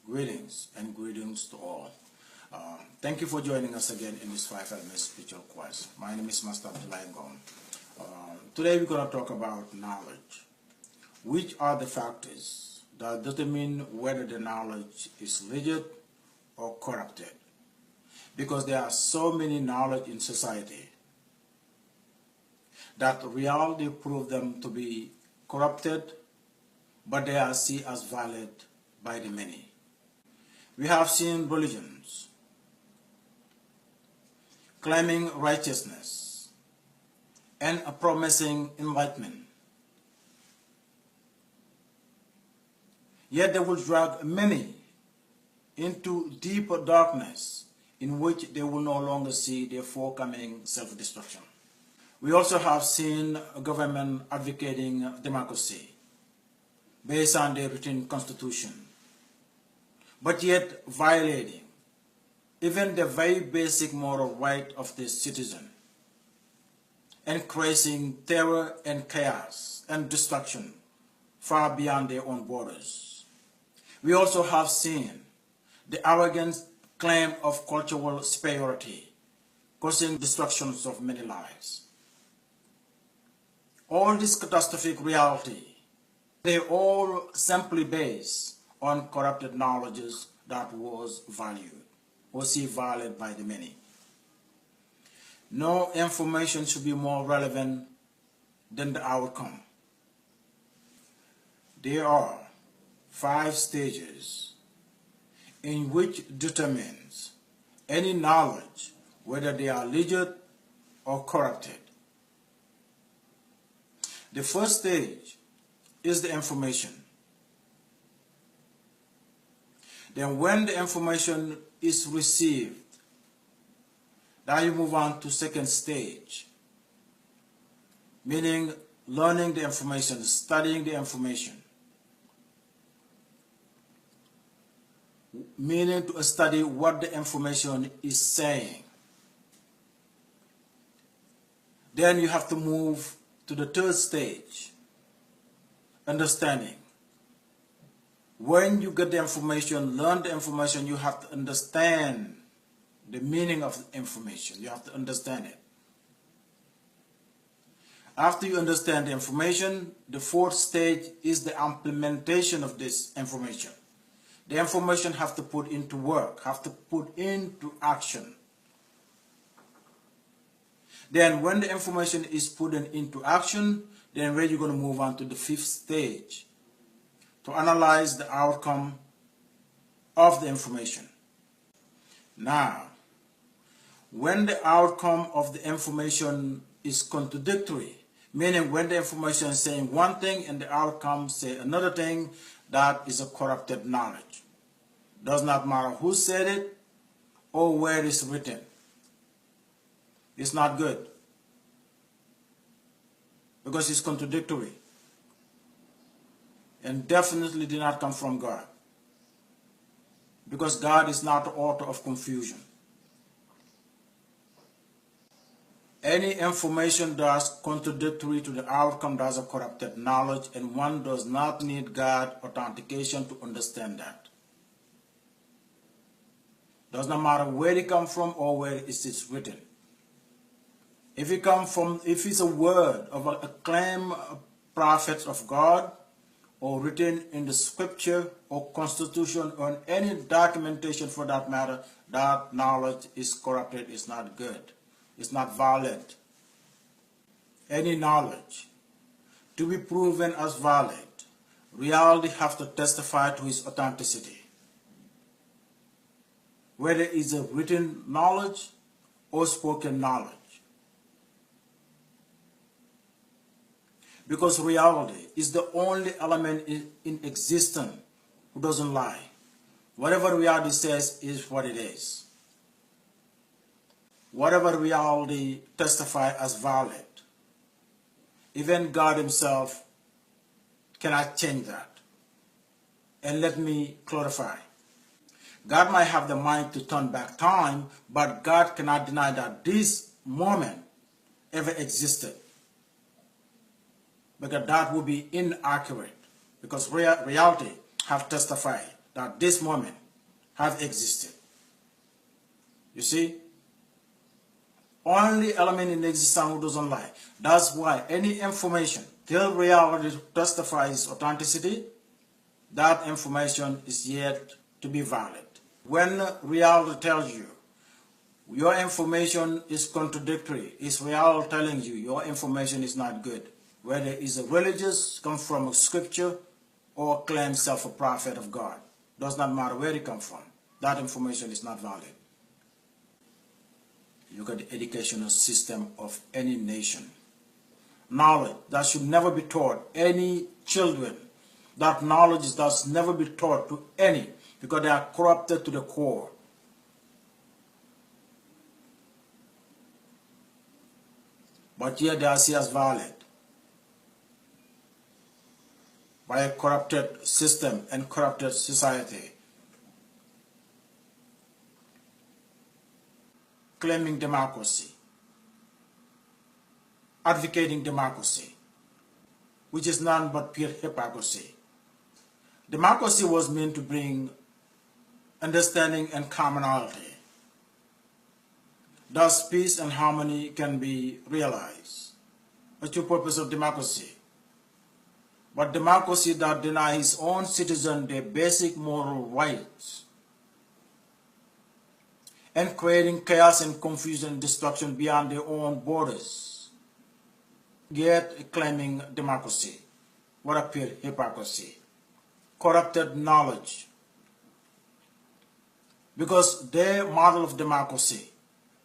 Greetings and greetings to all. Thank you for joining us again in this 5 elements spiritual quest. My name is Master Abdullah Ngom. Today we're going to talk about knowledge. Which are the factors that determine whether the knowledge is legit or corrupted? Because there are so many knowledge in society that reality proves them to be corrupted, but they are seen as valid by the many. We have seen religions claiming righteousness and promising enlightenment. Yet they will drag many into deeper darkness in which they will no longer see their forthcoming self-destruction. We also have seen a government advocating democracy based on their written constitution, but yet violating even the very basic moral right of the citizen and creating terror and chaos and destruction far beyond their own borders. We also have seen the arrogant claim of cultural superiority causing destructions of many lives. All this catastrophic reality, they all simply based on corrupted knowledges that was valued or seen valid by the many. No information should be more relevant than the outcome. There are 5 stages in which determines any knowledge whether they are legit or corrupted. The first stage is the information. Then when the information is received, now you move on to second stage, meaning learning the information, studying the information, meaning to study what the information is saying. Then you have to move to the third stage, understanding. When you get the information, learn the information, you have to understand the meaning of the information. You have to understand it. After you understand the information, the fourth stage is the implementation of this information. The information have to put into work, have to put into action. Then when the information is put into action, then where you're going to move on to the fifth stage, to analyze the outcome of the information. Now, when the outcome of the information is contradictory, meaning when the information is saying one thing and the outcome say another thing, that is a corrupted knowledge. Does not matter who said it or where it's written. It's not good because it's contradictory and definitely did not come from God, because God is not the author of confusion. Any information that's contradictory to the outcome, that's a corrupted knowledge, and one does not need God authentication to understand that. Does not matter where it comes from or where it is written. If it's a word of a claim prophets of God, or written in the scripture or constitution or any documentation for that matter, that knowledge is corrupted, it's not good, it's not valid. Any knowledge to be proven as valid, reality has to testify to its authenticity, whether it's a written knowledge or spoken knowledge. Because reality is the only element in existence who doesn't lie. Whatever reality says is what it is. Whatever reality testifies as valid, even God himself cannot change that. And let me clarify. God might have the mind to turn back time, but God cannot deny that this moment ever existed, because that would be inaccurate, because reality have testified that this moment have existed. You see? Only element in existence who doesn't lie. That's why any information till reality testifies authenticity, that information is yet to be valid. When reality tells you your information is contradictory, is reality telling you your information is not good, whether it's a religious, come from a scripture, or claim self a prophet of God, does not matter where it comes from, that information is not valid. Look at the educational system of any nation. Knowledge that should never be taught any children. That knowledge does never be taught to any, because they are corrupted to the core. But yet they are seen as valid by a corrupted system and corrupted society. Claiming democracy, advocating democracy, which is none but pure hypocrisy. Democracy was meant to bring understanding and commonality. Thus, peace and harmony can be realized. The true purpose of democracy. But democracy that denies its own citizens their basic moral rights, and creating chaos and confusion and destruction beyond their own borders, yet claiming democracy. What a pure hypocrisy. Corrupted knowledge. Because their model of democracy,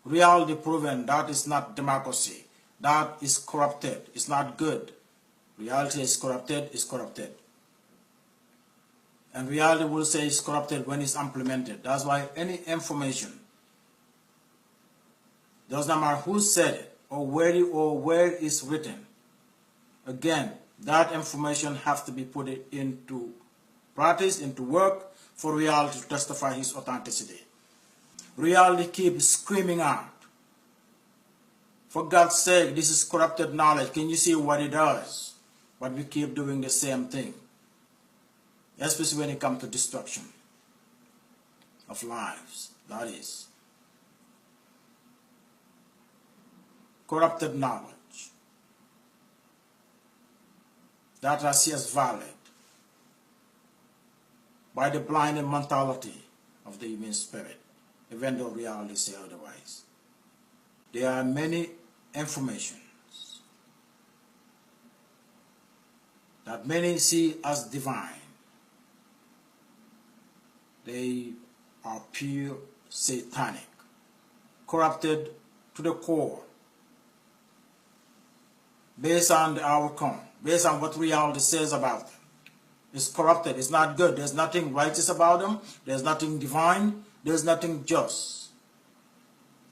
reality proven that is not democracy. That is corrupted. It's not good. Reality is corrupted, is corrupted. And reality will say it's corrupted when it's implemented. That's why any information, does not matter who said it or where it's written. Again, that information has to be put into practice, into work, for reality to testify his authenticity. Reality keeps screaming out, for God's sake, this is corrupted knowledge. Can you see what it does? But we keep doing the same thing, especially when it comes to destruction of lives. That is corrupted knowledge that are seen as valid by the blinded mentality of the human spirit, even though reality says otherwise. There are many informations that many see as divine. They are pure satanic, corrupted to the core, based on the outcome, based on what reality says about them. It's corrupted, it's not good, there's nothing righteous about them, there's nothing divine, there's nothing just.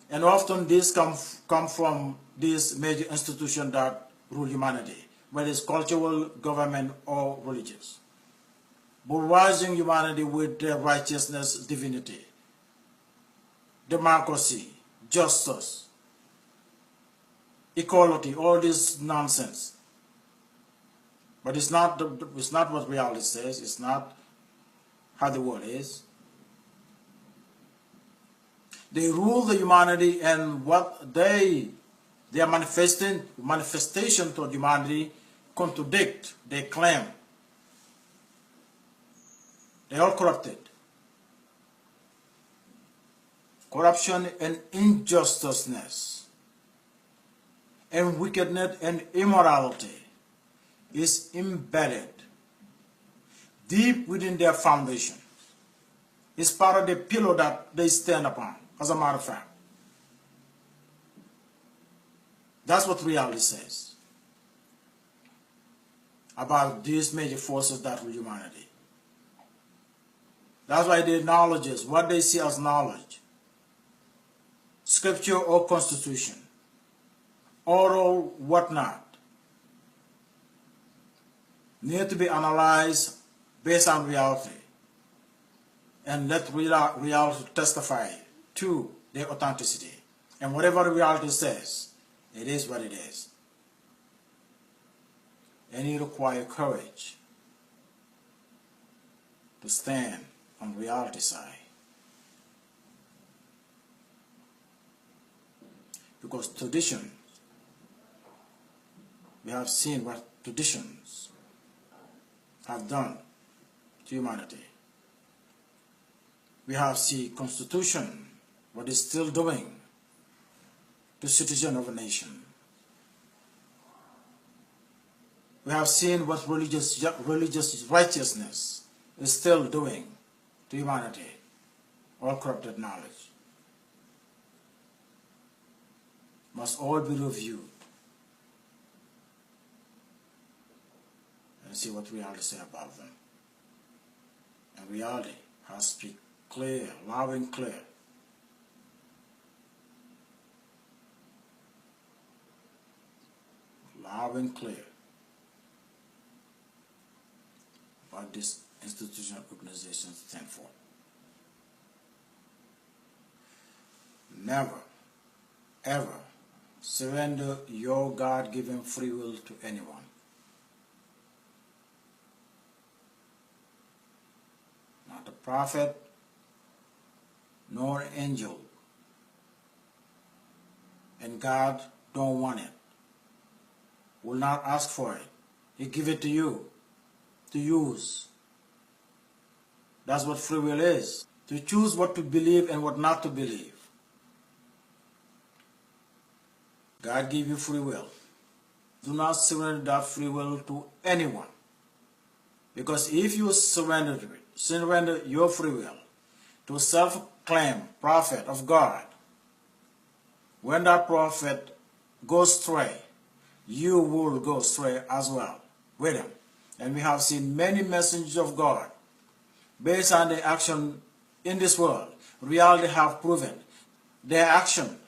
And often this come from these major institutions that rule humanity, whether it's cultural, government, or religious. Bulldozing humanity with their righteousness, divinity, democracy, justice, equality, all this nonsense. But it's not what reality says, it's not how the world is. They rule the humanity, and what their manifestation toward humanity contradict their claim. They are corrupted. Corruption and injustice and wickedness and immorality is embedded deep within their foundation. It's part of the pillar that they stand upon, as a matter of fact. That's what reality says about these major forces that rule humanity. That's why they acknowledge what they see as knowledge, scripture or constitution, oral whatnot, need to be analyzed based on reality, and let reality testify to their authenticity. And whatever the reality says, it is what it is. And it requires courage to stand on reality side. Because tradition, we have seen what traditions have done to humanity. We have seen Constitution, what it's still doing to citizens of a nation. We have seen what religious righteousness is still doing to humanity, all corrupted knowledge. Must all be reviewed and see what reality say about them. And reality has to speak clear, loud and clear. Loud and clear what this institutional organization stands for. Never, ever surrender your God-given free will to anyone. Not a prophet, nor an angel. And God don't want it. Will not ask for it. He give it to you to use. That's what free will is. To choose what to believe and what not to believe. God gave you free will. Do not surrender that free will to anyone. Because if you surrender your free will to a self-proclaimed prophet of God, when that prophet goes astray, you will go astray as well with him. And we have seen many messengers of God, based on their action in this world, reality have proven their action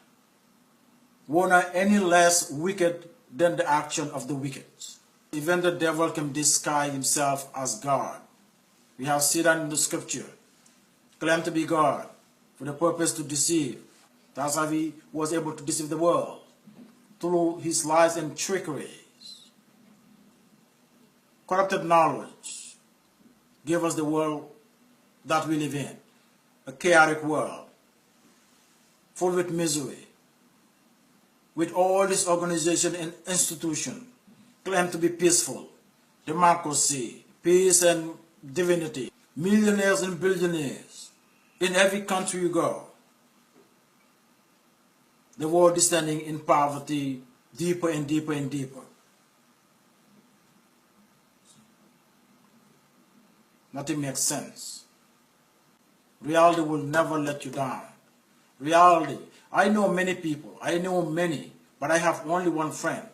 were not any less wicked than the action of the wicked. Even the devil can disguise himself as God. We have seen that in the scripture. Claim to be God for the purpose to deceive. That's how he was able to deceive the world, through his lies and trickeries. Corrupted knowledge gave us the world that we live in, a chaotic world, full with misery, with all this organization and institution claim to be peaceful, democracy, peace and divinity, millionaires and billionaires in every country you go. The world is standing in poverty deeper and deeper and deeper. Nothing makes sense. Reality will never let you down. Reality. I know many people. I know many. But I have only one friend.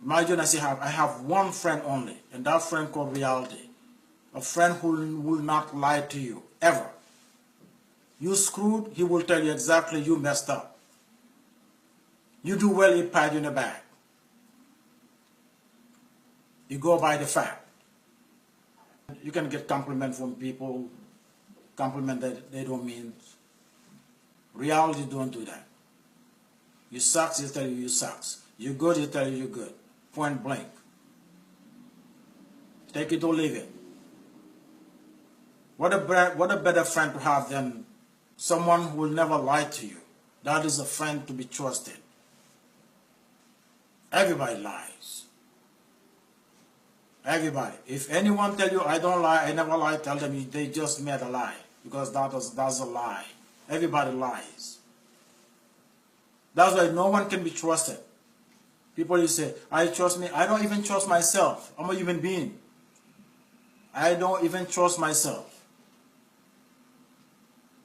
Imagine I have one friend only. And that friend called reality. A friend who will not lie to you. Ever. You screwed, he will tell you exactly you messed up. You do well, he pat you in the back. You go by the fact. You can get compliment from people, compliment that they don't mean. Reality don't do that. You sucks, he'll tell you you sucks. You good, he'll tell you you're good. Point blank. Take it or leave it. What a better friend to have than someone who will never lie to you. That is a friend to be trusted. Everybody lies. Everybody. If anyone tell you I don't lie, I never lie, tell them they just made a lie. Because that's a lie. Everybody lies. That's why no one can be trusted. People you say, I trust me. I don't even trust myself. I'm a human being. I don't even trust myself.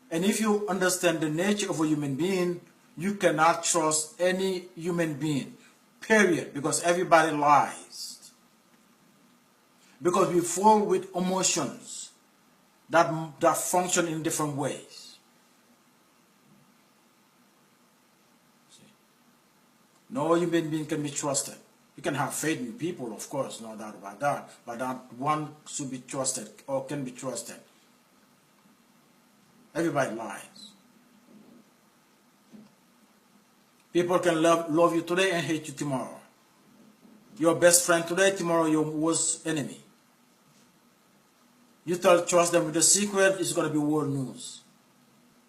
And if you understand the nature of a human being, you cannot trust any human being. Period. Because everybody lies. Because we fall with emotions that function in different ways. See? No human being can be trusted. You can have faith in people, of course, no doubt about that. But not one should be trusted or can be trusted. Everybody lies. People can love you today and hate you tomorrow. Your best friend today, tomorrow your worst enemy. You trust them with the secret, it's going to be world news.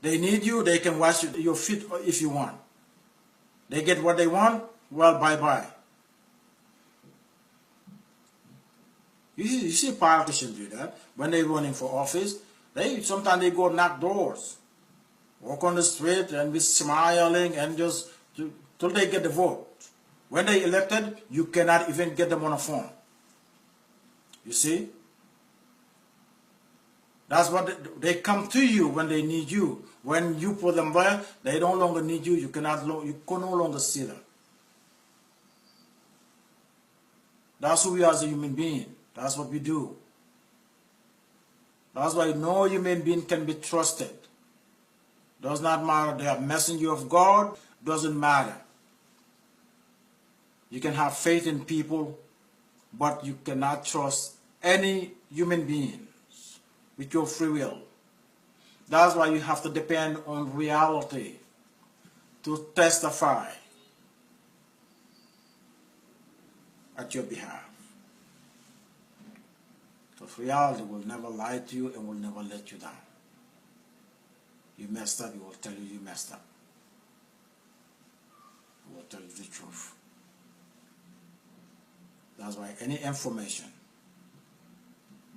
They need you, they can wash your feet if you want. They get what they want, well, bye-bye. You see politicians do that. When they're running for office, sometimes they go knock doors, walk on the street and be smiling and just till they get the vote. When they elected, you cannot even get them on a phone. You see? That's what they come to you when they need you. When you put them there, they no longer need you. You can no longer see them. That's who we are as a human being. That's what we do. That's why no human being can be trusted. Does not matter. They are messenger of God. Doesn't matter. You can have faith in people, but you cannot trust any human beings with your free will. That's why you have to depend on reality to testify at your behalf. Because reality will never lie to you and will never let you down. You messed up, it will tell you messed up. It will tell you the truth. That's why any information,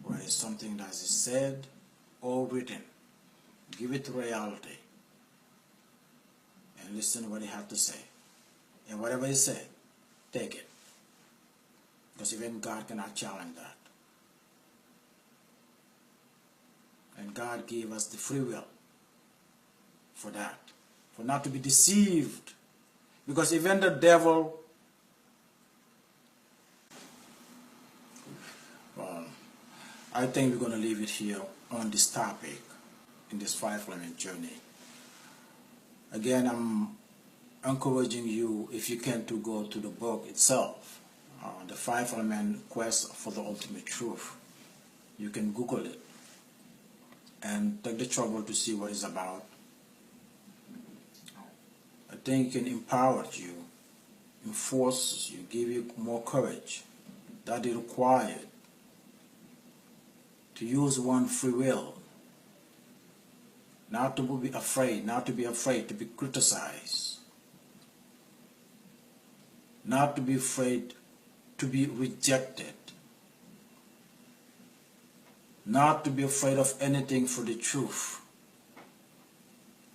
whether it's something that is said or written, give it to reality and listen to what he had to say. And whatever he said, take it. Because even God cannot challenge that. And God gave us the free will for that, for not to be deceived. Because even the devil, well, I think we're going to leave it here on this topic in this 5-element journey. Again, I'm encouraging you, if you can, to go to the book itself, the 5-element quest for the ultimate truth. You can Google it and take the trouble to see what it's about. I think it can empower you, enforce you, give you more courage that is required to use one free will, not to be afraid, to be criticized, not to be afraid to be rejected, not to be afraid of anything for the truth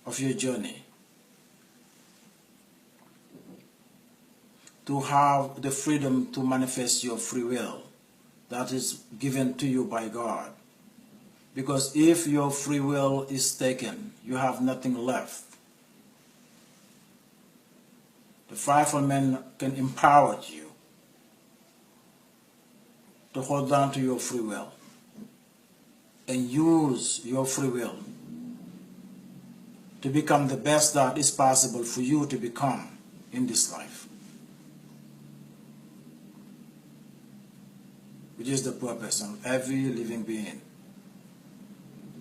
of your journey, to have the freedom to manifest your free will that is given to you by God. Because if your free will is taken, you have nothing left. The 5-element can empower you to hold on to your free will and use your free will to become the best that is possible for you to become in this life, which is the purpose of every living being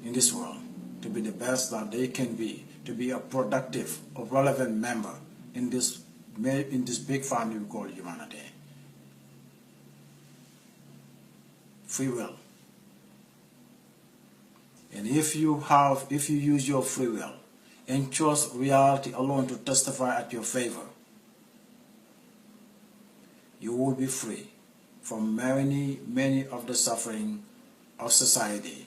in this world, to be the best that they can be, to be a productive or relevant member in this big family we call humanity. Free will. And if you use your free will and trust reality alone to testify at your favor, you will be free from many of the suffering of society,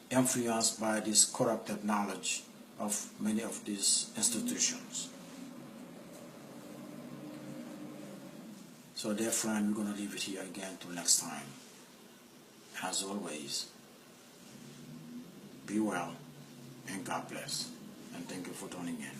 influenced by this corrupted knowledge of many of these institutions. So dear friend, we're going to leave it here again till next time. As always, be well and God bless. And thank you for tuning in.